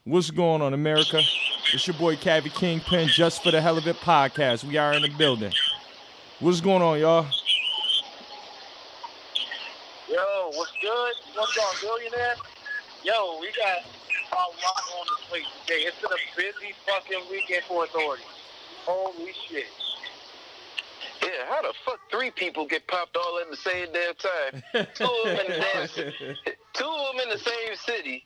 What's going on, America? It's your boy Cavi Kingpin, Just for the Hell of It podcast. We are in the building. What's going on, y'all? Yo, what's good? What's on, billionaire? Yo, we got a lot on the plate today. It's been a busy fucking weekend for authorities. Holy shit. Yeah, how the fuck 3 people get popped all at the same damn time? Two of them in the same city.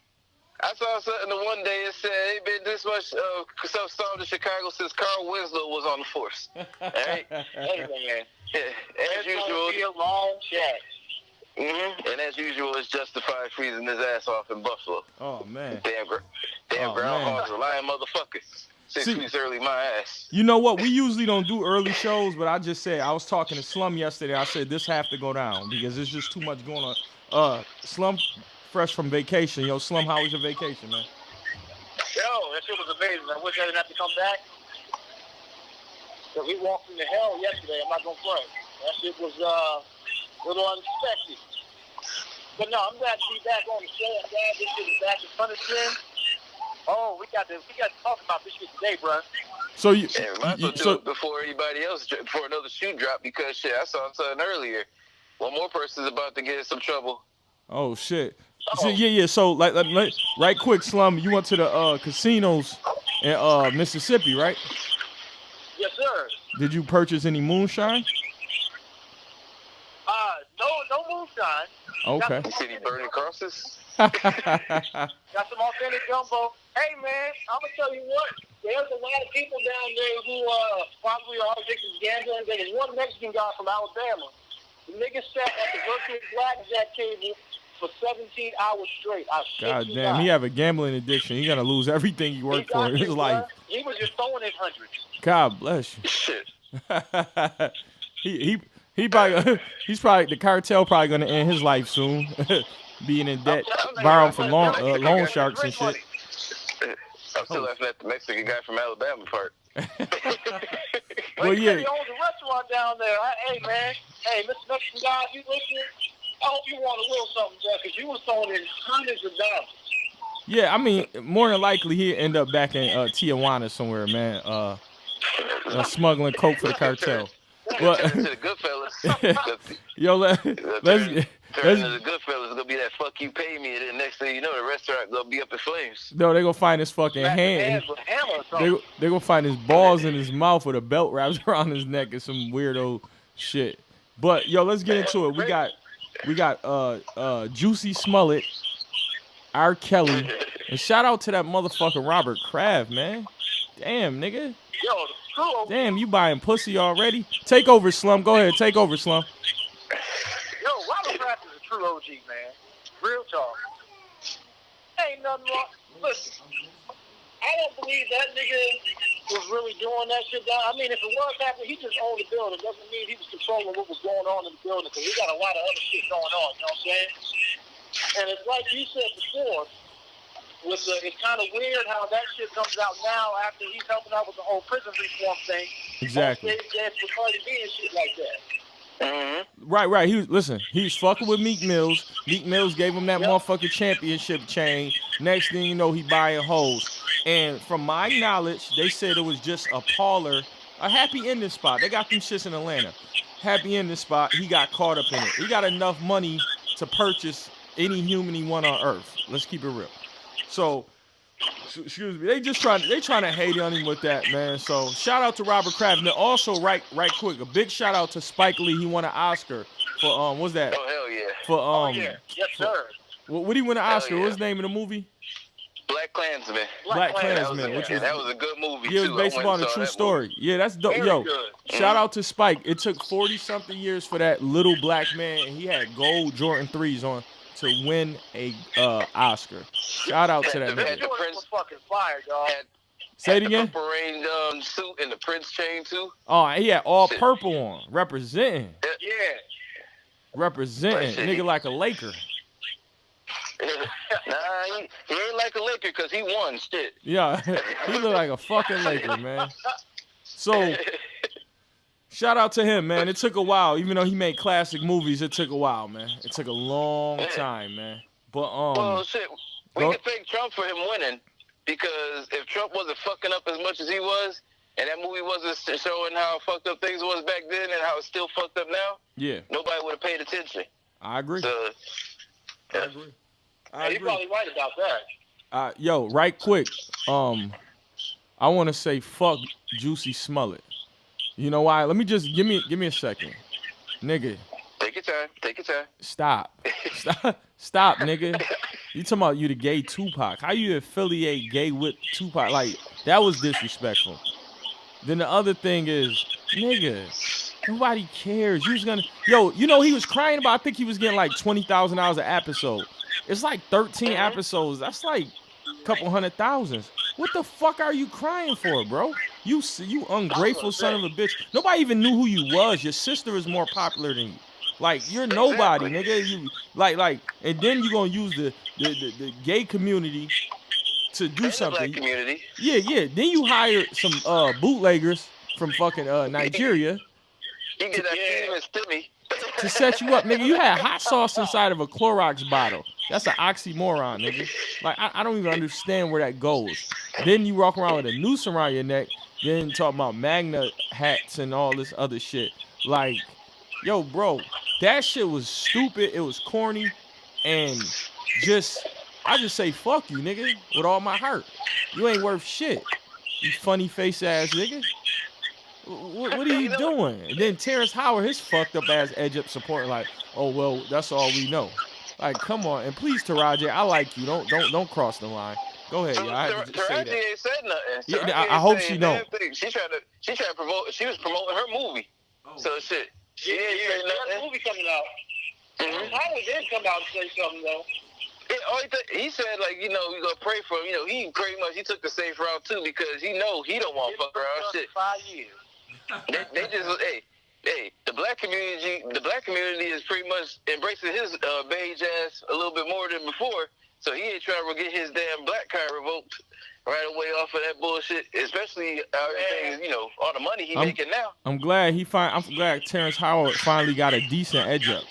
I saw something the one day that said ain't been this much stuff stormed in Chicago since Carl Winslow was on the force. All right? Hey, man. As usual. Gonna be a long chat. And as usual, it's justified freezing his ass off in Buffalo. Oh, man. Damn groundhogs are lying motherfuckers. 6 weeks early, my ass. You know what? We usually don't do early shows, but I just said, I was talking to Slum yesterday. I said, this have to go down because there's just too much going on. Slum, fresh from vacation. Yo, Slum, how was your vacation, man? Yo, that shit was amazing. I wish I didn't have to come back. Because we walked into hell yesterday. I'm not going to front. That shit was a little unexpected. But no, I'm glad to be back on the show. I'm glad this shit is back in front of Slim. Oh, we got to talk about this shit today, bro. So you, might as well do it before anybody else, before another shoe drop, because shit, I saw something earlier. One more person's about to get in some trouble. Oh shit. So, yeah. So like, right quick, Slum. You went to the casinos in Mississippi, right? Yes, sir. Did you purchase any moonshine? No moonshine. Okay. You see any burning crosses? Got some authentic gumbo. Hey, man, I'm going to tell you what. There's a lot of people down there who probably are addicted to gambling. There's one Mexican guy from Alabama. The nigga sat at the virtual blackjack table for 17 hours straight. God damn, he have a gambling addiction. He got to lose everything he worked for in his life. He was just throwing his hundreds. God bless you. Shit. He's probably the cartel probably gonna end his life soon, being in debt, borrowing from loan sharks and shit. I'm still laughing at the Mexican guy from Alabama part. Well, he yeah. owns a restaurant down there. Hey, man. Hey, Mr. Mexican guy, if you listening, I hope you want a little something, Jeff, because you was throwing in hundreds of dollars. Yeah, I mean, more than likely he'll end up back in Tijuana somewhere, man. Smuggling coke for the cartel. But to the Goodfellas. Yo, let's turn to the Goodfellas. It's gonna be that fuck you pay me, and then next thing you know, the restaurant gonna be up in flames. No, they gonna find his fucking hand. They gonna find his balls in his mouth with a belt wrapped around his neck and some weirdo shit. But yo, let's get into it. We got Jussie Smollett, R. Kelly, and shout out to that motherfucker Robert Kraft, man. Damn, nigga. Yo, damn, you buying pussy already? Take over, Slum. Go ahead, take over, Slum. Yo, Robert Kraft is a true OG, man. Real talk. Ain't nothing wrong. Listen, I don't believe that nigga was really doing that shit down. I mean, if it was happening, he just owned the building. Doesn't mean he was controlling what was going on in the building, because we got a lot of other shit going on, you know what I'm saying? And it's like you said before, it's kind of weird how that shit comes out now after he's helping out with the whole prison reform thing. Exactly. For Cardi B and shit like that. Mm-hmm. Right. He was fucking with Meek Mills. Meek Mills gave him that motherfucking championship chain. Next thing you know, he buying hoes. And from my knowledge, they said it was just a parlor, a happy ending spot. They got them shits in Atlanta. Happy ending spot. He got caught up in it. He got enough money to purchase any human he want on earth. Let's keep it real. So, excuse me. They trying to hate on him with that, man. So shout out to Robert Kraft. And then also right quick, a big shout out to Spike Lee. He won an Oscar for what's that? Oh hell yeah. For Yes sir. What did he win an Oscar? Yeah. What's the name of the movie? Black Klansman. Black Klansman. That was a good movie yeah, it too. was based upon a true story. Yeah, that's dope. Very Yo, good. shout out to Spike. It took 40-something years for that little black man, and he had gold Jordan 3s on to win a Oscar. Shout out to that man. The Prince was fucking fire, dog. Say it again. The Purple Rain suit and the Prince chain too. Oh, he had all purple on, representing. Yeah. Representing, nigga like a Laker. Nah, he ain't like a Laker because he won shit. Yeah, he look like a fucking Laker, man. So, shout out to him, man. It took a while, even though he made classic movies. It took a while, man. It took a long time, man. But well, shit, we can thank Trump for him winning. because if Trump wasn't fucking up as much as he was, and that movie wasn't showing how fucked up things was back then and how it's still fucked up now, nobody would have paid attention. I agree. So, I agree. You're probably right about that. Yo, right quick. I want to say fuck Jussie Smollett. You know why? Let me just give me a second, nigga. Take your time. Take your time. Stop, nigga. You talking about you the gay Tupac? How you affiliate gay with Tupac? Like that was disrespectful. Then the other thing is, nigga, nobody cares. You was gonna, you know he was crying about. I think he was getting like $20,000 an episode. It's like 13 episodes. That's like a couple $100,000. What the fuck are you crying for, bro? You ungrateful son of a bitch. Nobody even knew who you was. Your sister is more popular than you. Like you're nobody, nigga. You like, and then you gonna use the gay community to do something. Black community. Yeah. Then you hire some bootleggers from fucking Nigeria. You get that Steven Stimmy to set you up, nigga. You had hot sauce inside of a Clorox bottle. That's an oxymoron, nigga. Like I don't even understand where that goes. Then you walk around with a noose around your neck. Then talk about Magna hats and all this other shit. Like, yo, bro, that shit was stupid. It was corny, and I just say fuck you, nigga, with all my heart. You ain't worth shit. You funny face ass nigga. What are you doing? And then Terrence Howard, his fucked up ass edge up supporting like, oh well, that's all we know. Like, come on, and please, Taraji, I like you. Don't cross the line. Go ahead, y'all. I have to just say that. Taraji ain't said nothing. Yeah, I hope she don't. She tried to promote. She was promoting her movie. Oh. So shit. She didn't say nothing. That movie coming out. Howard did come out and say something though. He said like, you know, we gonna pray for him. You know, he pretty much took the safe route too because he know he don't want to fuck around shit. 5 years. They just hey, the black community is pretty much embracing his beige ass a little bit more than before. So he ain't trying to get his damn black card revoked right away off of that bullshit. Especially everything, you know, all the money he making now. I'm glad Terrence Howard finally got a decent edge up.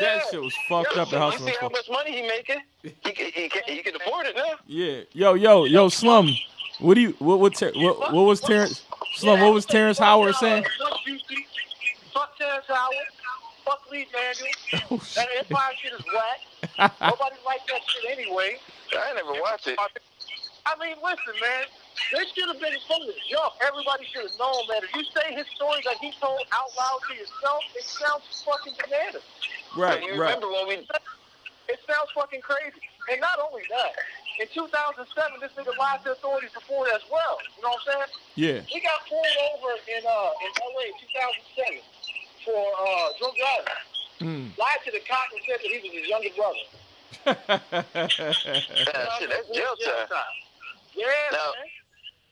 That shit was fucked up in Hustling. You see how much money he making? He can afford it now. Yeah. Yo, Slum. What was Terrence? Slum, what was Terrence Howard saying? Fuck Terrence Howard. Fuck Lee Daniels. That Empire shit is whack. Nobody like that shit anyway. I never watched it. I mean, listen, man. They should have been from the jump. Everybody should have known, man. If you say his stories that he told out loud to yourself, it sounds fucking bananas. Right. Remember when it sounds fucking crazy. And not only that, in 2007, this nigga lied to authorities before as well. You know what I'm saying? Yeah. He got pulled over in LA in 2007 for drunk driving. Lied to the cop and said that he was his younger brother. That's jail time. Yeah, man.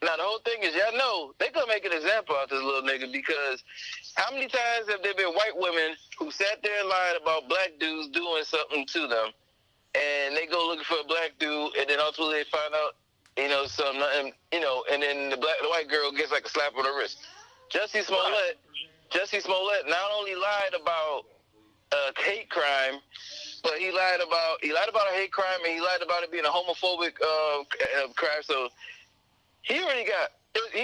Now, the whole thing is, y'all know, they gonna make an example out of this little nigga because how many times have there been white women who sat there and lied about black dudes doing something to them, and they go looking for a black dude, and then ultimately they find out, you know, something, you know, and then the white girl gets like a slap on the wrist. Jussie Smollett not only lied about a hate crime, but he lied about a hate crime, and he lied about it being a homophobic crime. So he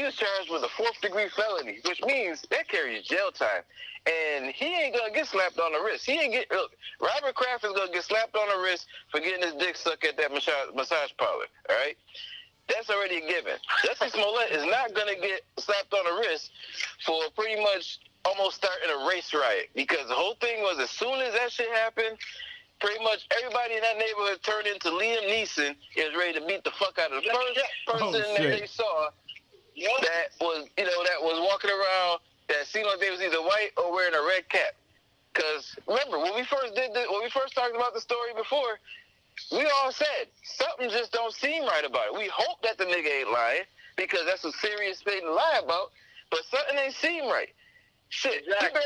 was charged with a 4th-degree felony, which means that carries jail time. And he ain't gonna get slapped on the wrist. Robert Kraft is gonna get slapped on the wrist for getting his dick sucked at that massage parlor. All right, that's already a given. Jussie Smollett is not gonna get slapped on the wrist for pretty much almost starting a race riot, because the whole thing was as soon as that shit happened, pretty much everybody in that neighborhood turned into Liam Neeson and was ready to beat the fuck out of the first person that they saw that was walking around that seemed like they was either white or wearing a red cap. Because remember, when we first talked about the story before, we all said something just don't seem right about it. We hope that the nigga ain't lying, because that's a serious thing to lie about, but something ain't seem right. Shit, exactly.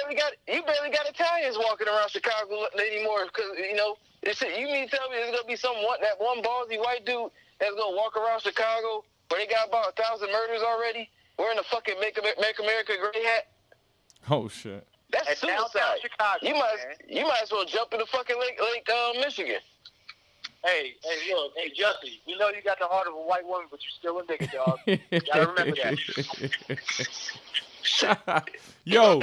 you barely got Italians walking around Chicago anymore, because you know, shit, you mean to tell me there's gonna be that one ballsy white dude that's gonna walk around Chicago where they got about 1,000 murders already, wearing a fucking Make America Great hat? Oh shit. That's suicide. Chicago, you might as well jump in the fucking lake Michigan. Hey, look, hey, Jussie, we know you got the heart of a white woman, but you're still a nigga, dog. You gotta remember that. Yo,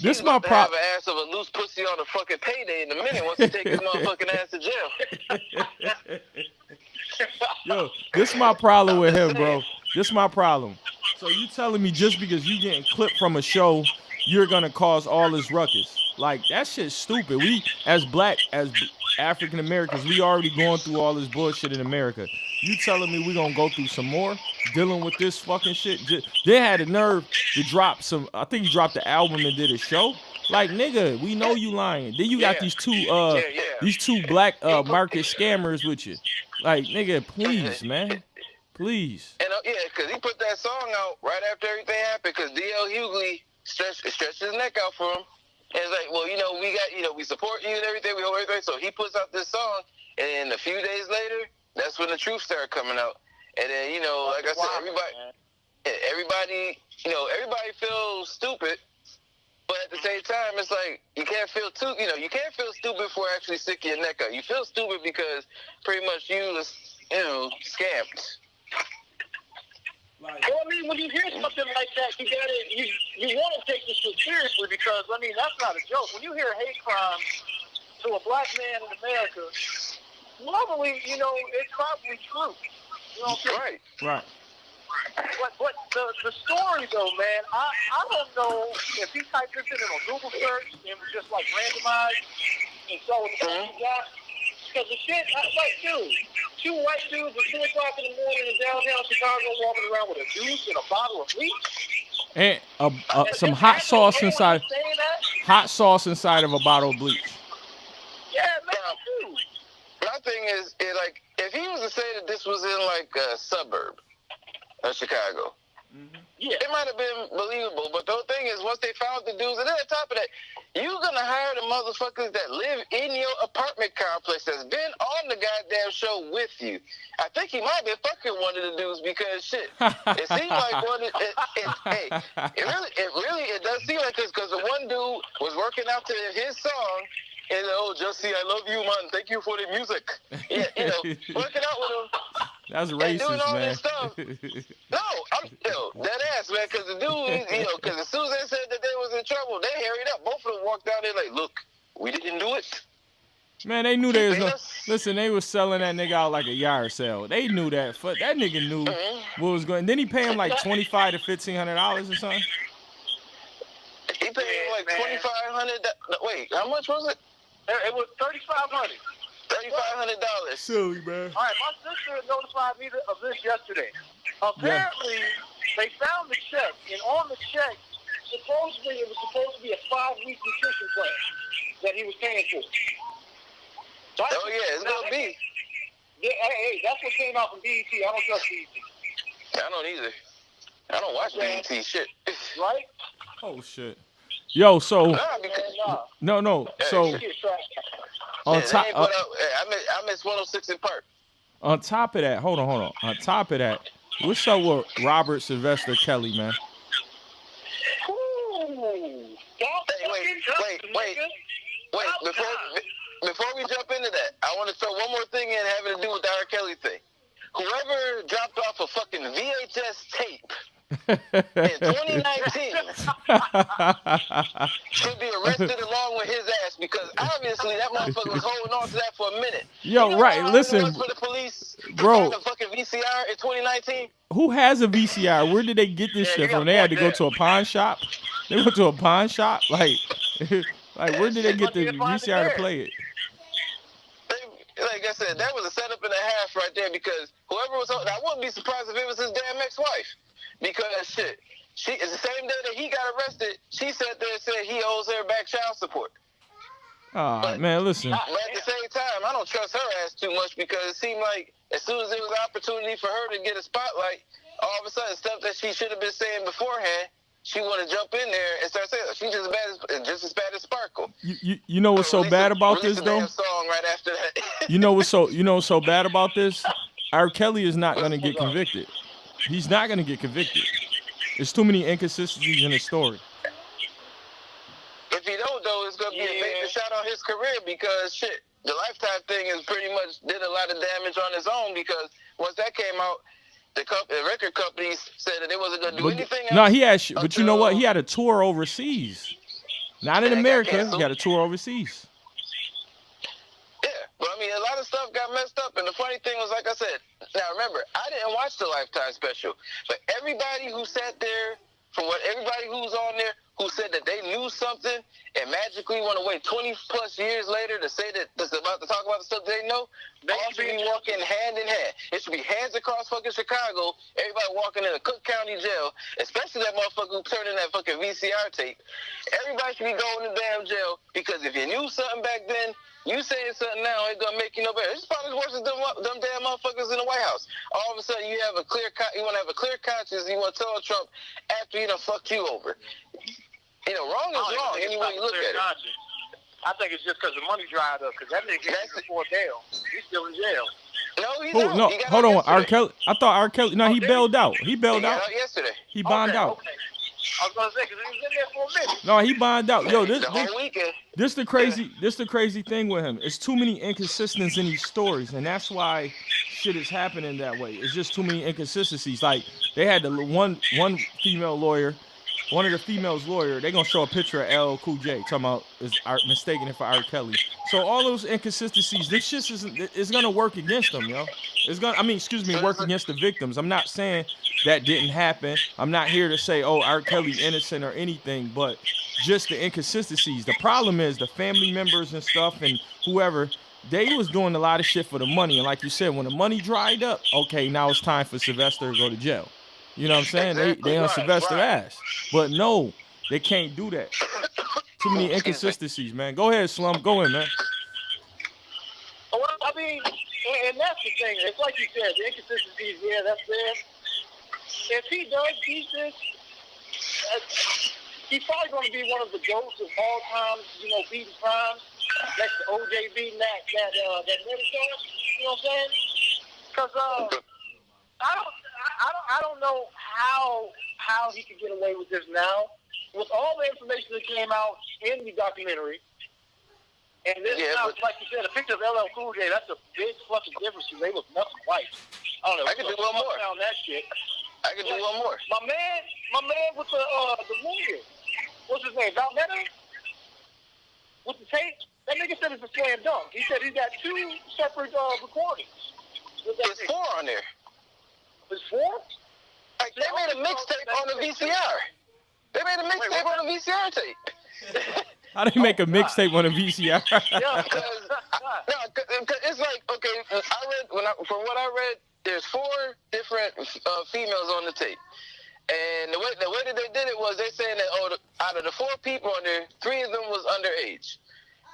this is my problem. Have an ass of a loose pussy on a fucking payday in a minute once he take his motherfucking ass to jail. Yo, this is my problem with him, bro. This is my problem. So you telling me just because you getting clipped from a show, you're gonna cause all this ruckus? Like, that shit's stupid. We, as African Americans, we already going through all this bullshit in America. You telling me we gonna go through some more dealing with this fucking shit? They had the nerve to drop some. I think he dropped the album and did a show. Like, nigga, we know you lying. Then you got these two black market scammers with you. Like, nigga, please, man, please. And because he put that song out right after everything happened, because D.L. Hughley stretched his neck out for him. And it's like, well, we support you and everything, we hold everything. So he puts out this song, and a few days later, that's when the truth started coming out. And then, like I said, everybody feels stupid, but at the same time, it's like you can't feel stupid for actually sticking your neck out. You feel stupid because pretty much you was, scammed. Well, I mean, when you hear something like that, you want to take this shit seriously because, I mean, that's not a joke. When you hear hate crimes to a black man in America, normally, it's probably true. You know what I'm saying? Right. But the story, though, man, I don't know if he typed this in a Google search and was just, like, randomized and saw what the fuck he got. Because the shit, I was like, dude, 2 white dudes at 2 o'clock in the morning in downtown Chicago walking around with a juice and a bottle of bleach. And some hot sauce inside. Hot sauce inside of a bottle of bleach. Yeah, man, dude. My thing is, if he was to say that this was in, like, a suburb of Chicago, it might have been believable. But the thing is, once they found the dudes, and then on top of that, you're going to hire the motherfuckers that live in your apartment complex that's been on the goddamn show with you. I think he might be fucking one of the dudes because, shit, it seemed like it does seem like this because the one dude was working out to his song, and, Jussie, I love you, man. Thank you for the music. Yeah, working out with him. That's racist, doing all man. this stuff. No, I'm dead ass, man. Because the dude, because as soon as they said that they was in trouble, they hurried up. Both of them walked down there like, look, we didn't do it. Man, they knew they was gonna listen. They was selling that nigga out like a yard sale. They knew that. That nigga knew what was going. Then he paid him like $2,500 to $1,500 or something. He paid him like $2,500. Wait, how much was it? It was $3,500. $3,500. Silly, man. All right, my sister notified me of this yesterday. Apparently, they found the check, and on the check, supposedly it was supposed to be a 5-week nutrition plan that he was paying for. So it's gonna be. Yeah, hey, that's what came out from BET. I don't trust BET. I don't either. I don't watch BET shit. Right? Oh shit. Yo, so no. So on top, I miss 106 in Park. On top of that, hold on. On top of that, what's up with Robert Sylvester Kelly, man? Wait. Before we jump into that, I want to throw one more thing in having to do with the R. Kelly thing. Whoever dropped off a fucking VHS tape in 2019 should be arrested along with his ass because obviously that motherfucker was holding on to that for a minute. Yo, right, listen, for the police, bro. The fucking VCR in 2019. Who has a VCR? Where did they get this shit from? They had to go to a pawn shop. They went to a pawn shop, like where did they get the VCR to play it? Like I said, that was a setup and a half right there because whoever was on, I wouldn't be surprised if it was his damn ex-wife. Because shit, it's the same day that he got arrested, she sat there and said he owes her back child support. Oh, man, listen. But at the same time, I don't trust her ass too much because it seemed like as soon as there was an opportunity for her to get a spotlight, all of a sudden stuff that she should have been saying beforehand, she want to jump in there and start saying she's just as bad as Sparkle. You know what's so bad about this though? Song right after that. you know what's so bad about this? R. Kelly is not gonna get convicted. He's not gonna get convicted. There's too many inconsistencies in his story. If he don't though, it's gonna be a major shot on his career because shit. the Lifetime thing is pretty much did a lot of damage on its own because once that came out, the record companies said that it wasn't going to do anything else. No, he had, but you know what? He had a tour overseas. Not in America. He had a tour overseas. Yeah, but I mean, a lot of stuff got messed up, and the funny thing was, like I said, now remember, I didn't watch the Lifetime special, but everybody who sat there, from what everybody who's on there, who said that they knew something and magically want to wait 20 plus years later to say that that's about to talk about the stuff they know, they should be walking hand in hand. It should be hands across fucking Chicago, everybody walking in a Cook County jail, especially that motherfucker who turned in that fucking VCR tape. Everybody should be going to damn jail because if you knew something back then, you saying something now ain't gonna make you no better. It's probably worse than them damn motherfuckers in the White House. All of a sudden, you want to have a clear conscience. You want to tell Trump after he done fucked you over. You know, wrong is wrong. Anyway, you look at it. I think it's just because the money dried up. Because that nigga gets before bail. He's still in jail. No, he's not. No, He got hold out on. yesterday. R. Kelly. I thought R. Kelly. No, he bailed out. He bailed out. Got out yesterday. He bonded out. Okay. I was gonna say because he was in there for a minute. No, he bonded out. Yo, The whole weekend. This the crazy thing with him. It's too many inconsistencies in these stories, and that's why shit is happening that way. It's just too many inconsistencies. Like they had the one female lawyer, one of the females' lawyer. They gonna show a picture of LL Cool J talking about is mistaking it for R. Kelly. So all those inconsistencies, this shit is gonna work against them, yo. It's gonna, work against the victims. I'm not saying that didn't happen. I'm not here to say, oh, R. Kelly innocent or anything, but just the inconsistencies. The problem is the family members and stuff and whoever, they was doing a lot of shit for the money. And like you said, when the money dried up, okay, now it's time for Sylvester to go to jail. You know what I'm saying? Exactly. They on Right, Sylvester right. ass. But no, they can't do that. Too many inconsistencies, man. Go ahead, Slum. Go in, man. Well, I mean, and that's the thing. It's like you said, the inconsistencies, yeah, that's there. If he does beat this, he's probably going to be one of the GOATs of all time, beating crimes. Next to OJ beating that murder charge. You know what I'm saying? Because I don't know how he could get away with this now. With all the information that came out in the documentary, and this now, like you said, a picture of LL Cool J, that's a big fucking difference. They look nothing white. I don't know. I can do one more. On that shit. I can do one more. My man with the lawyer. What's his name? Valmetta? With the tape? That nigga said it's a slam dunk. He said he got 2 separate recordings. There's 4 on there. There's 4? Like, they made a mixtape on the VCR. They made a mixtape on the VCR tape. How they make a mixtape on a VCR? Yeah. Cause it's like, okay, from what I read, there's 4 different females on the tape. And the way that they did it was they saying that out of the 4 people on there, 3 of them was underage.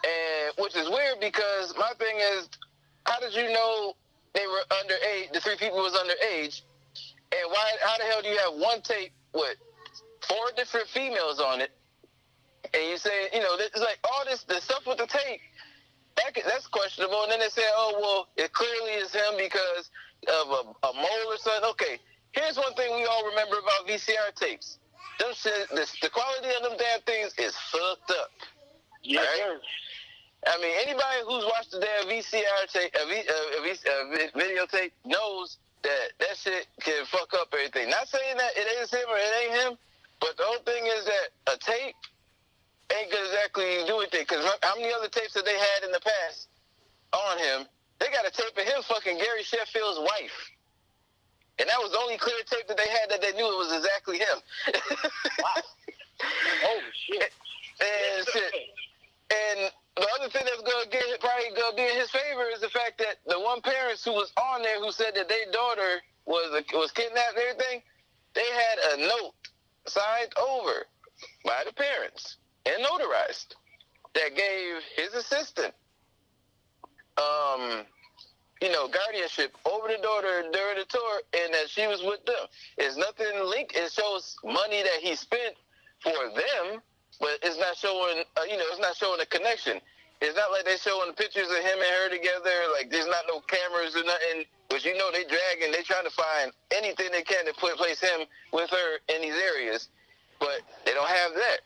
And which is weird because my thing is, how did you know they were underage? The 3 people was underage, and how the hell do you have one tape with 4 different females on it? And you say, it's like all the stuff with the tape, that's questionable. And then they say, oh well, it clearly is him because of a mole or something. Okay, here's one thing we all remember about VCR tapes: them shit, the quality of them damn things is fucked up. Yeah. Right? I mean, anybody who's watched the damn VCR tape, videotape knows that shit can fuck up everything. Not saying that it is him or it ain't him, but the whole thing is that a tape ain't gonna exactly do anything. Because how many other tapes that they had in the past on him? They got a tape of him fucking Gary Sheffield's wife. And that was the only clear tape that they had that they knew it was exactly him. Wow. Holy shit. And shit. And the other thing that's probably gonna be in his favor is the fact that the one parents who was on there who said that their daughter was kidnapped and everything, they had a note signed over by the parents and notarized that gave his assistant guardianship over the daughter during the tour, and that she was with them. It's nothing linked. It shows money that he spent for them, but it's not showing, it's not showing a connection. It's not like they're showing pictures of him and her together. Like, there's not no cameras or nothing. But they dragging, they trying to find anything they can to place him with her in these areas. But they don't have that.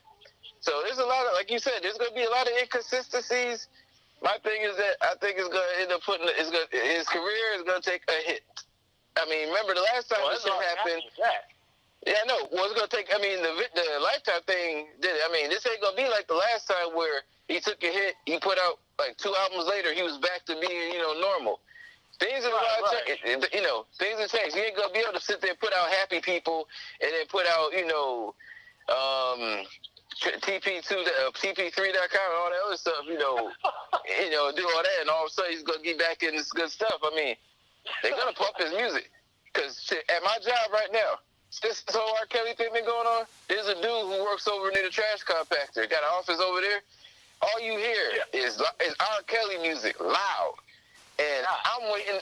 So there's a lot of, like you said, there's going to be a lot of inconsistencies. My thing is that I think it's gonna end up his career is gonna take a hit. I mean, remember the last time this shit happened? Yeah, I know. Well, it's gonna take. I mean, the Lifetime thing did it. I mean, this ain't gonna be like the last time where he took a hit. He put out like 2 albums later. He was back to being, normal. Things have things have changed. You ain't gonna be able to sit there and put out Happy People and then put out, TP2, TP3.com and all that other stuff. Do all that, and all of a sudden he's gonna get back in this good stuff. I mean, they're gonna pump his music because at my job right now. This whole R. Kelly thing been going on. There's a dude who works over near the trash compactor. Got an office over there. All you hear is R. Kelly music loud. And I'm waiting.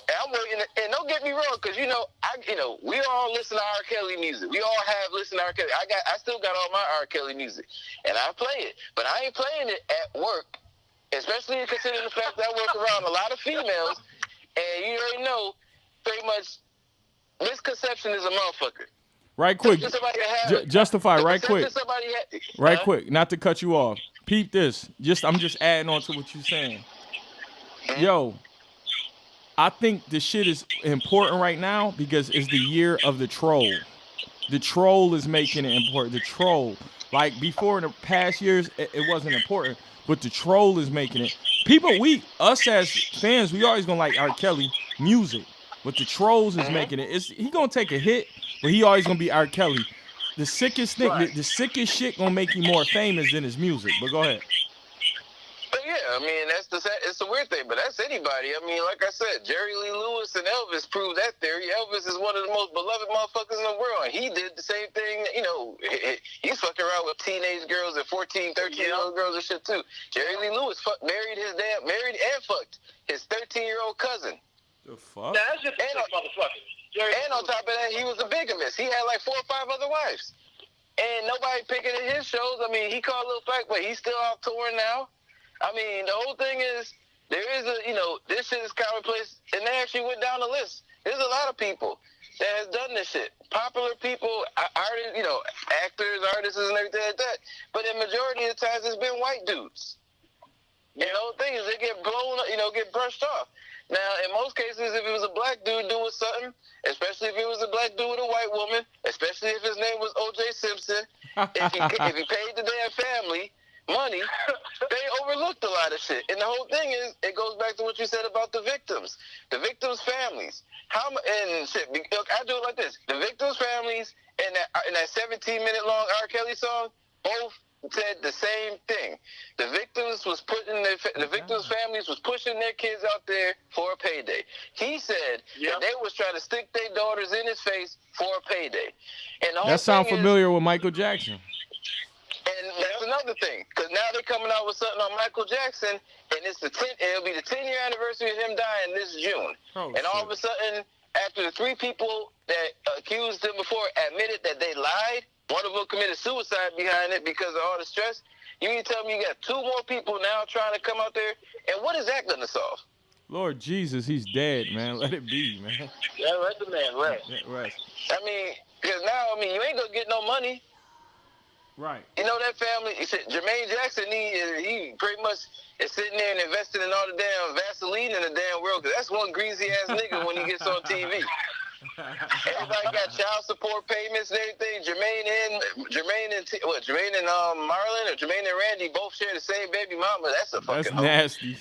And don't get me wrong, because we all listen to R. Kelly music. We all have listened to R. Kelly. I still got all my R. Kelly music, and I play it. But I ain't playing it at work, especially considering the fact that I work around a lot of females, and you already know, pretty much, misconception is a motherfucker. Right quick, justify right quick. Right quick, not to cut you off. Peep this. I'm just adding on to what you're saying. Yo, I think this shit is important right now because it's the year of the troll. The troll is making it important. The troll. Like before in the past years, it wasn't important, but the troll is making it. Us as fans, we always gonna like R. Kelly music, but the trolls is making it. He gonna take a hit. But he always gonna be R. Kelly. The sickest thing, the sickest shit gonna make you more famous than his music. But go ahead. But yeah, I mean it's the weird thing. But that's anybody. I mean, like I said, Jerry Lee Lewis and Elvis proved that theory. Elvis is one of the most beloved motherfuckers in the world. And he did the same thing. He's fucking around with teenage girls and 14, 13-year-old girls and shit too. Jerry Lee Lewis married and fucked his 13-year-old cousin. The fuck? Nah, that's just a motherfucker. And on top of that, he was a bigamist. He had like 4 or 5 other wives. And nobody picking at his shows. I mean, he called a little flack, but he's still out touring now. I mean, the whole thing is, there is this shit is commonplace. And they actually went down the list. There's a lot of people that has done this shit. Popular people, artists, actors, artists, and everything like that. But the majority of the times, it's been white dudes. And the whole thing is, they get blown, get brushed off. Now, in most cases, if it was a black dude doing something, especially if it was a black dude with a white woman, especially if his name was O.J. Simpson, if he paid the damn family money, they overlooked a lot of shit. And the whole thing is, it goes back to what you said about the victims families. I do it like this: the victims' families and that 17-minute long R. Kelly song both said the same thing. The victims families was pushing their kids out there for a payday. He said that they was trying to stick their daughters in his face for a payday. And that sounds familiar with Michael Jackson. And that's another thing, because now they're coming out with something on Michael Jackson, and it'll be the 10-year anniversary of him dying this June. All of a sudden, after the 3 people that accused him before admitted that they lied, one of them committed suicide behind it because of all the stress. You mean to tell me you got 2 more people now trying to come out there? And what is that going to solve? Lord Jesus, he's dead, man. Let it be, man. Yeah, let the man rest. Rest. I mean, because now, you ain't going to get no money. Right. That family, Jermaine Jackson, he pretty much is sitting there and investing in all the damn Vaseline in the damn world, because that's one greasy-ass nigga when he gets on TV. Everybody got child support payments and everything. Jermaine and Marlon, or Jermaine and Randy both share the same baby mama. That's a fucking nasty.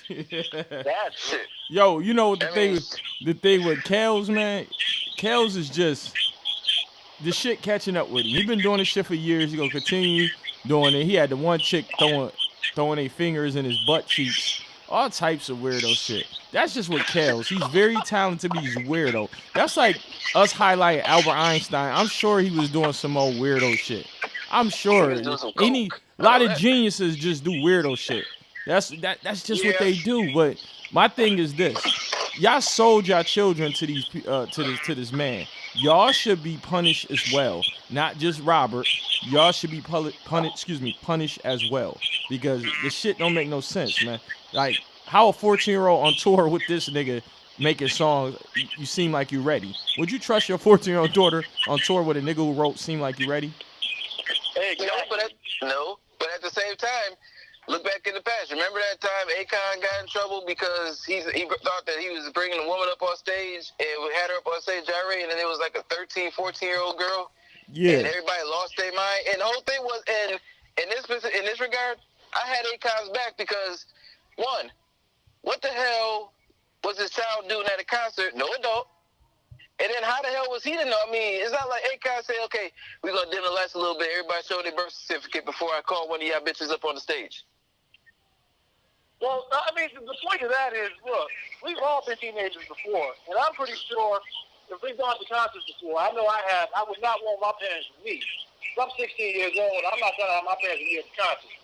That shit. Yo, you know what the thing with Kels, man? Kels is just the shit catching up with him. He's been doing this shit for years. He's gonna continue doing it. He had the one chick throwing their fingers in his butt cheeks. All types of weirdo shit. That's just what Kels. He's very talented, but he's weirdo. That's like us highlighting Albert Einstein. I'm sure he was doing some old weirdo shit. I'm sure a lot of geniuses just do weirdo shit. That's just what they do. But my thing is this: y'all sold y'all children to these to this man. Y'all should be punished as well. Not just Robert. Y'all should be punished as well, because this shit don't make no sense, man. Like, how a 14-year-old on tour with this nigga making songs, you seem like you ready. Would you trust your 14-year-old daughter on tour with a nigga who wrote Seem Like You Ready? No, but at the same time, look back in the past. Remember that time Akon got in trouble because he thought that he was bringing a woman up on stage and we had her up on stage gyrating, and then it was like a 13, 14-year-old girl. Yeah. And everybody lost their mind. And the whole thing was, and in this regard, I had Akon's back because, one, what the hell was this child doing at a concert? No adult. And then how the hell was he to know? I mean, it's not like Akon said, okay, we're going to dim the lights a little bit. Everybody show their birth certificate before I call one of y'all bitches up on the stage. Well, I mean, the point of that is, look, we've all been teenagers before, and I'm pretty sure if we've gone to concerts before, I know I have. I would not want my parents with me. If I'm 16 years old, I'm not trying to have my parents with me at the concert.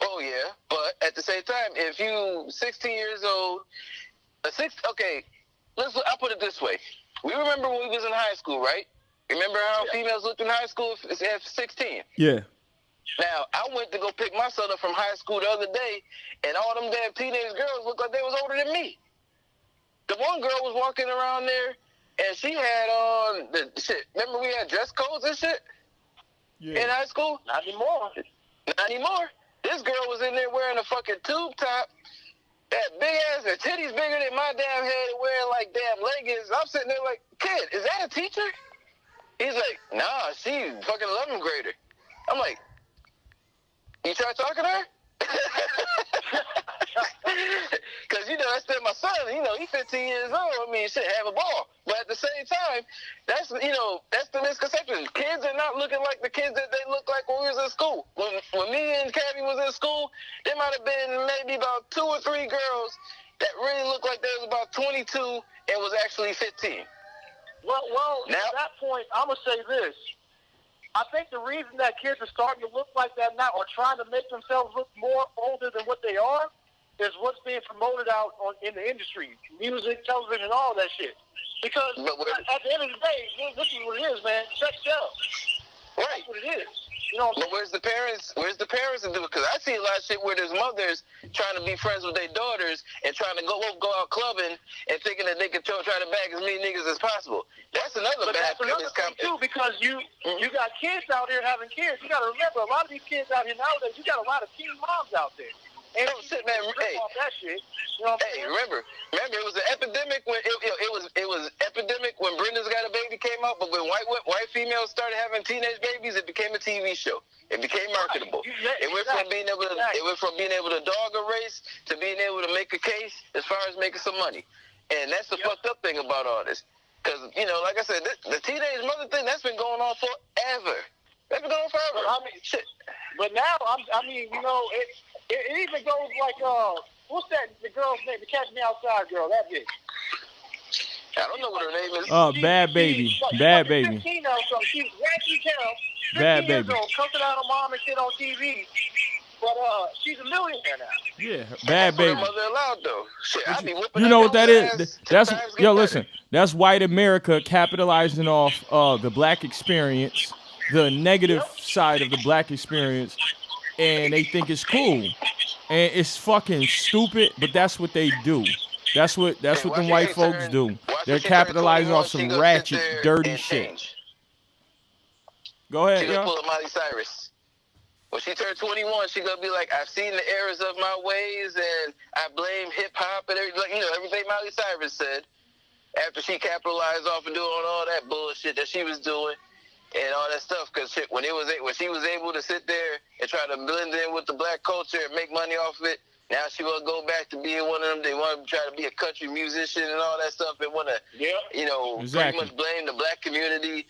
Oh, yeah. But at the same time, if you 16 years old, okay, I'll put it this way. We remember when we was in high school, right? Remember how females looked in high school at 16? Yeah. Now, I went to go pick my son up from high school the other day, and all them damn teenage girls looked like they was older than me. The one girl was walking around there, and she had on the shit. Remember we had dress codes and shit in high school? Not anymore. Not anymore. This girl was in there wearing a fucking tube top, that big ass, her titties bigger than my damn head, wearing like damn leggings. I'm sitting there like, kid, is that a teacher? He's like, nah, she fucking 11th grader. I'm like, you try talking to her? Because, that's still my son. He's 15 years old. I mean, shit, have a ball. But at the same time, that's the misconception. Kids are not looking like the kids that they look like when we was in school. When me and Cabby was in school, there might have been maybe about 2 or 3 girls that really looked like they was about 22 and was actually 15. Well, now, at that point, I'm going to say this. I think the reason that kids are starting to look like that now or trying to make themselves look more older than what they are is what's being promoted out in the industry. Music, television, all that shit. Because at the end of the day, this is what it is, man. Sex sells. Right. That's what it is. But where's the parents? Where's the parents to do it? Because I see a lot of shit where there's mothers trying to be friends with their daughters and trying to go out clubbing and thinking that they can try to bag as many niggas as possible. That's another bad thing too, because you got kids out here having kids. You got to remember, a lot of these kids out here nowadays, you got a lot of teen moms out there. And shit, man. Hey, that shit. Remember, it was an epidemic when it was epidemic when Brenda's Got a Baby came out. But when white females started having teenage babies, it became a TV show. It became marketable. Right. It went from being able to dog a race to being able to make a case as far as making some money. And that's the fucked up thing about all this. Because like I said, the teenage mother thing that's been going on forever. That's been going on forever. Shit. But now it even goes like, what's that, the girl's name, the Catch Me Outside girl, that bitch. I don't know what her name is. Bad Baby. Bad Baby. 15 or something. She's wacky town. Bad Baby. Years old, cussing out her mom and shit on TV. But she's a millionaire now. Yeah, Bad Baby. Her mother allowed, though. Shit, I be whipping you know what that is? That's listen. That's white America capitalizing off the black experience, the negative side of the black experience, and they think it's cool. And it's fucking stupid, but that's what they do. That's what them white folks do. They're capitalizing off some ratchet, dirty shit. Go ahead, She gonna pull up Miley Cyrus. When she turned 21, she gonna be like, I've seen the errors of my ways, and I blame hip hop and everything. Everything Miley Cyrus said after she capitalized off of doing all that bullshit that she was doing and all that stuff. Because when she was able to sit there and try to blend in with the black culture and make money off of it, now she gonna go back to being one of them. They want to try to be a country musician and all that stuff, and want to, pretty much blame the black community.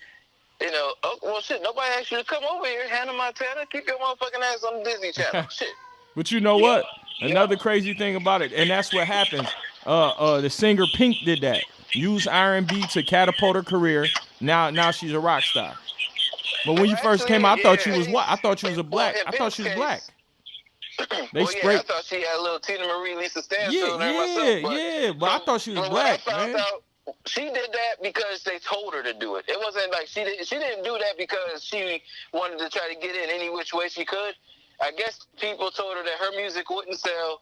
Oh, well, shit, nobody asked you to come over here, Hannah Montana. Keep your motherfucking ass on the Disney Channel. Shit. But you know what? Another crazy thing about it, and that's what happens. The singer Pink did that. Used R&B to catapult her career. Now she's a rock star. But when you first came out, I thought she was what? I thought she was a black. I thought she was black. I thought she had a little Tina Marie, Lisa Stansfield myself. But I thought she was black, man. She did that because they told her to do it. It wasn't like she didn't do that because she wanted to try to get in any which way she could. I guess people told her that her music wouldn't sell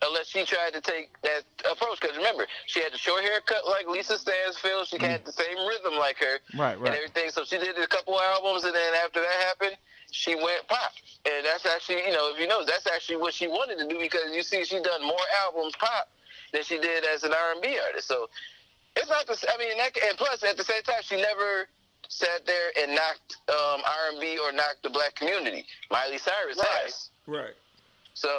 unless she tried to take that approach. Because remember, she had the short haircut like Lisa Stansfield. She had the same rhythm like her. Right. And everything. So she did a couple albums, and then after that happened, she went pop. And that's actually, you know, if you know, that's actually what she wanted to do because you see she done more albums pop than she did as an R&B artist. So it's not the, I mean, and plus at the same time, she never sat there and knocked R&B or knocked the black community. Miley Cyrus has. Right. So,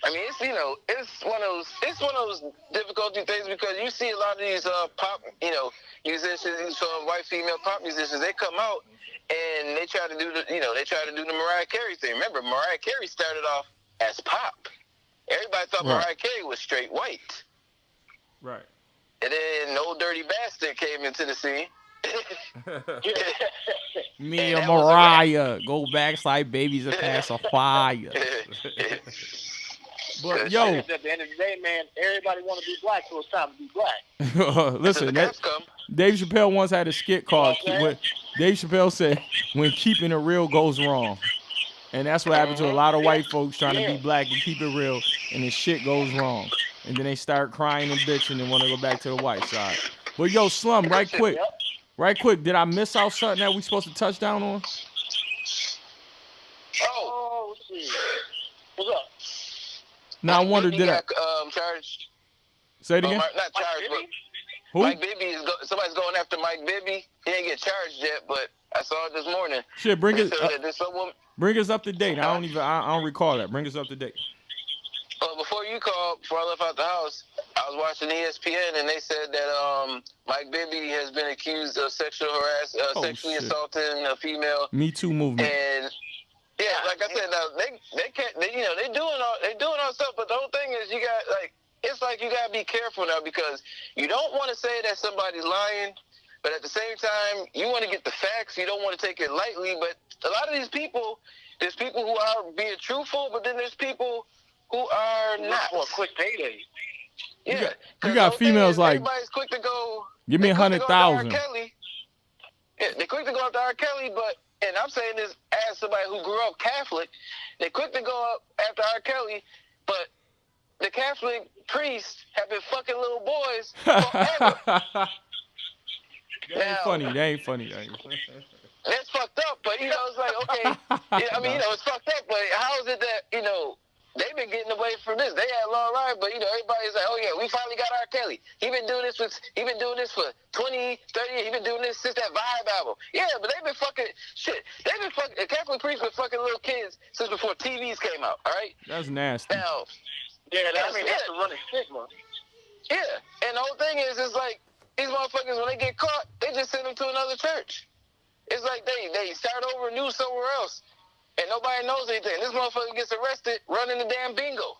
I mean, it's, you know, it's one of those difficulty things because you see a lot of these pop, you know, musicians, these white female pop musicians, they come out and they try to do the, you know, the Mariah Carey thing. Remember, Mariah Carey started off as pop. Everybody thought Mariah Carey was straight white. Right. And then No Dirty Bastard came into the scene. Me and Mariah go back like babies a pass of fire. But yo, at the end of the day, man, everybody want to be black, so it's time to be black. listen, Dave Chappelle once had a skit called when Dave Chappelle said when keeping it real goes wrong. And that's what happened to a lot of white folks trying to be black and keep it real, and the shit goes wrong. And then they start crying and bitching and want to go back to the white side. But yo, Slum, right quick, did I miss out something that we supposed to touch down on? Oh, shit. What's up? Now I wonder, did I charged? Say it again. Not charged, but who? Mike Bibby somebody's going after Mike Bibby. He didn't get charged yet, but I saw it this morning. Shit, bring us up to date. I don't recall that. Bring us up to date. Before you called, before I left out the house, I was watching ESPN and they said that Mike Bibby has been accused of sexually assaulting a female. Me Too movement. And yeah, like I said, now they can't. You know, they doing all stuff. But the whole thing is, you got it's like you gotta be careful now because you don't want to say that somebody's lying, but at the same time, you want to get the facts. You don't want to take it lightly. But a lot of these people, there's people who are being truthful, but then there's people who are not. For a quick payday. Yeah, you got females like everybody's quick to go. Give me 100,000. Yeah, they're quick to go after R. Kelly, and I'm saying this as somebody who grew up Catholic, they're quick to go up after R. Kelly, but the Catholic priests have been fucking little boys forever. That ain't funny. That's fucked up, but, you know, it's like, okay, yeah, I mean, you know, it's fucked up, but how is it that, you know, they've been getting away from this. They had a long ride, but, you know, everybody's like, oh, yeah, we finally got R. Kelly. He been doing this for 20, 30 years. He been doing this since that Vibe album. Yeah, but they've been fucking, the Catholic priests been fucking little kids since before TVs came out, all right? That's nasty. Now, that's the running stigma. Yeah, and the whole thing is, it's like, these motherfuckers, when they get caught, they just send them to another church. It's like they start over new somewhere else. And nobody knows anything. This motherfucker gets arrested running the damn bingo.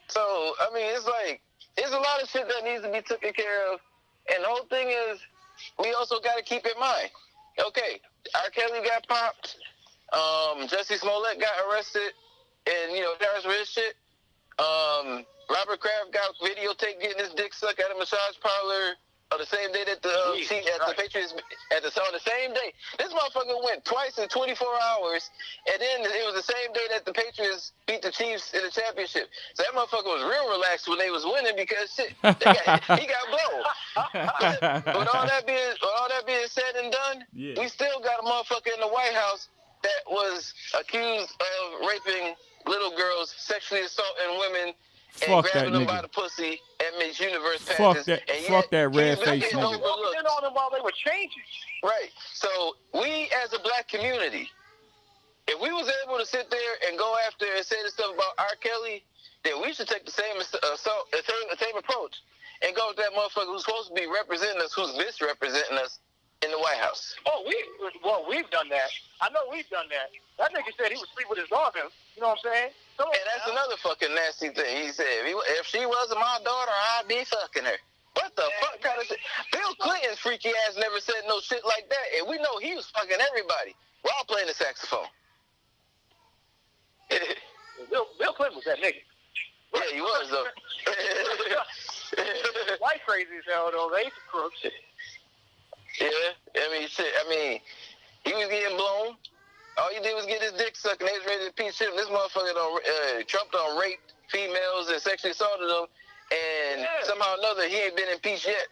So, I mean, it's like, there's a lot of shit that needs to be taken care of. And the whole thing is, we also got to keep in mind, okay, R. Kelly got popped. Jussie Smollett got arrested and, you know, charged for his shit. Robert Kraft got videotaped getting his dick sucked at a massage parlor. On the same day that the Patriots, on the same day, this motherfucker went twice in 24 hours, and then it was the same day that the Patriots beat the Chiefs in the championship. So that motherfucker was real relaxed when they was winning because shit, he got blown. With all that being said and done, we still got a motherfucker in the White House that was accused of raping little girls, sexually assaulting women. And grabbing them by the pussy at Miss Universe pageants. Fuck that red face nigga. On them while they were changing. Right. So we as a black community, if we was able to sit there and go after and say this stuff about R. Kelly, then we should take the same approach and go with that motherfucker who's supposed to be representing us, who's misrepresenting us in the White House. Oh, we've done that. I know we've done that. That nigga said he would sleep with his daughter. You know what I'm saying? And that's another fucking nasty thing. He said, if she wasn't my daughter, I'd be fucking her. What the fuck kind of shit? Bill Clinton's freaky ass never said no shit like that, and we know he was fucking everybody while playing the saxophone. Bill Clinton was that nigga. Yeah, he was, though. White crazy as hell, though. They some crooks. Yeah, I mean, he was getting blown. All he did was get his dick sucked, and they was ready to impeach him. This motherfucker Trump done raped females and sexually assaulted them, and somehow or another, he ain't been impeached yet.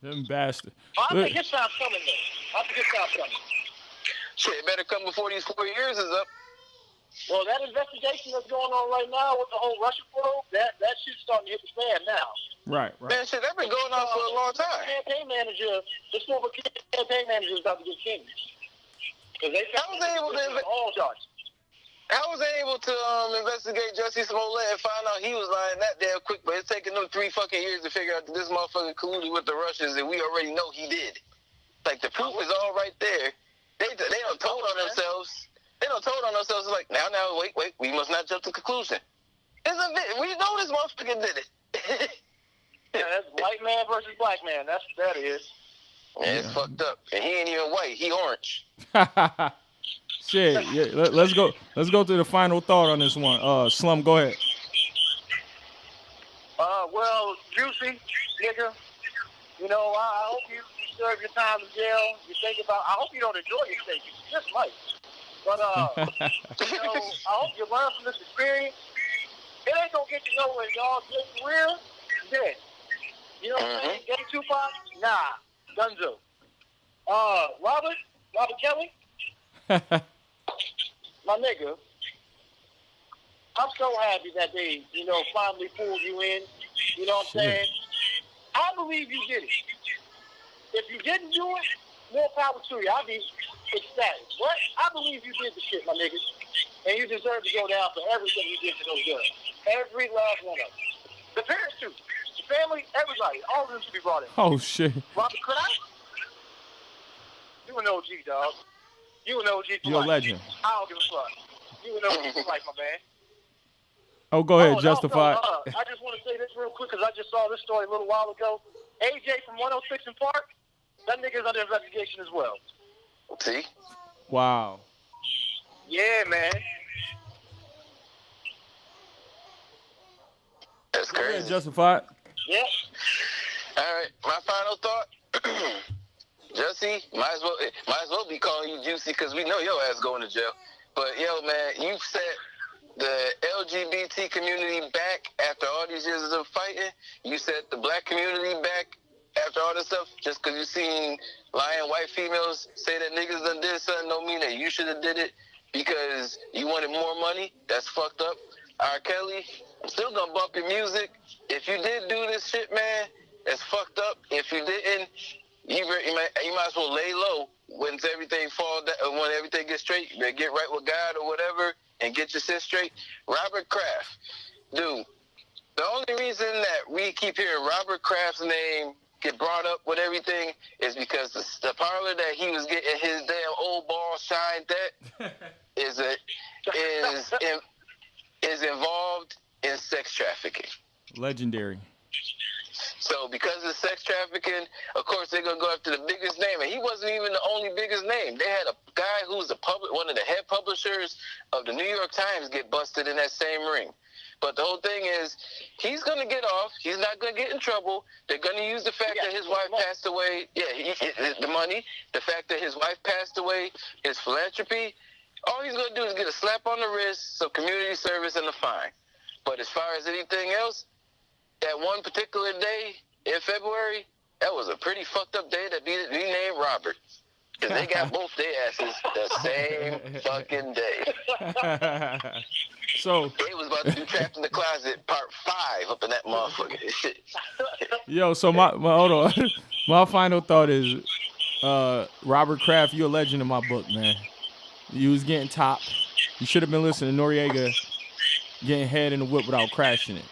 Them bastard. I think his time's coming, though. I think his time's coming. Shit, it better come before these 4 years is up. Well, that investigation that's going on right now with the whole Russia probe, that shit's starting to hit the fan now. Right. Man, shit, that's been going on for a long time. Campaign manager, this former campaign manager is about to get changed. Because they found all charges. How was they able to investigate Jussie Smollett and find out he was lying that damn quick? But it's taking them 3 fucking years to figure out that this motherfucker colluded with the Russians, and we already know he did. Like, the proof is all right there. They don't told on themselves. They don't told on themselves. It's like, now, wait, we must not jump to conclusion. We know this motherfucker did it. Yeah, that's white man versus black man. That is. Yeah, it's fucked up. And he ain't even white. He orange. Shit. Yeah, let's go. Let's go to the final thought on this one. Slum, go ahead. Well, Juicy, nigga, you know, I hope you serve your time in jail. You think about. I hope you don't enjoy your stay. You just might. But you know, I hope you learn from this experience. It ain't gonna get you nowhere, y'all. Get real, dead. You know what I'm saying? Gay Tupac? Nah. Dunzo. Robert Kelly? My nigga. I'm so happy that they, you know, finally pulled you in. You know what I'm saying? I believe you did it. If you didn't do it, more power to you. I'd be ecstatic. But I believe you did the shit, my niggas. And you deserve to go down for everything you did to those girls. Every last one of them. The parents, too. The family, everybody. All of them should be brought in. Oh, shit. Robert Kraft? You an OG, dog. You an OG for You're life. a legend. I don't give a fuck. You an OG for life, my man. Oh, go ahead, Justified. I just want to say this real quick because I just saw this story a little while ago. AJ from 106 in Park, that nigga's under investigation as well. See? Wow. Yeah, man. That's Go ahead, crazy. Justified. Yeah. All right, my final thought. Jussie, might as well be calling you Juicy because we know your ass going to jail. But yo, man, you set the LGBT community back after all these years of them fighting. You set the black community back after all this stuff just because you seen lying white females say that niggas done did something don't mean that you should have did it because you wanted more money. That's fucked up. R. Kelly, I'm still gonna bump your music. If you did do this shit, man, it's fucked up. If you didn't, you might as well lay low when everything when everything gets straight. You better get right with God or whatever and get your shit straight. Robert Kraft, dude. The only reason that we keep hearing Robert Kraft's name get brought up with everything is because the parlor that he was getting his damn old ball shined at is involved in sex trafficking. Legendary. So because of sex trafficking, of course they're gonna go after the biggest name, and he wasn't even the only biggest name. They had a guy who's one of the head publishers of the New York Times get busted in that same ring. But the whole thing is, he's going to get off. He's not going to get in trouble. They're going to use the fact that his wife passed away. Yeah, the money, the fact that his wife passed away, his philanthropy. All he's going to do is get a slap on the wrist, some community service, and a fine. But as far as anything else, that one particular day in February, that was a pretty fucked up day to be named Robert. Because they got both their asses the same fucking day. So they was about to do Trapped in the Closet Part 5 up in that motherfucker. Yo, so my hold on. My final thought is, Robert Kraft, you a legend in my book, man. You was getting top. You should have been listening to Noriega getting head in the whip without crashing it.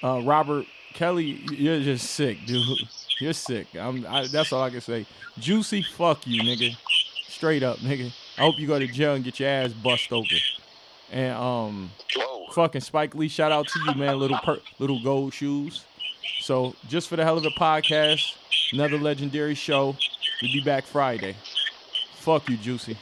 Robert Kelly, you're just sick, dude. You're sick. That's all I can say. Juicy, fuck you, nigga. Straight up, nigga. I hope you go to jail and get your ass bust open. And fucking Spike Lee, shout out to you, man. Little gold shoes. So just for the hell of a podcast, another legendary show. We'll be back Friday. Fuck you, Juicy.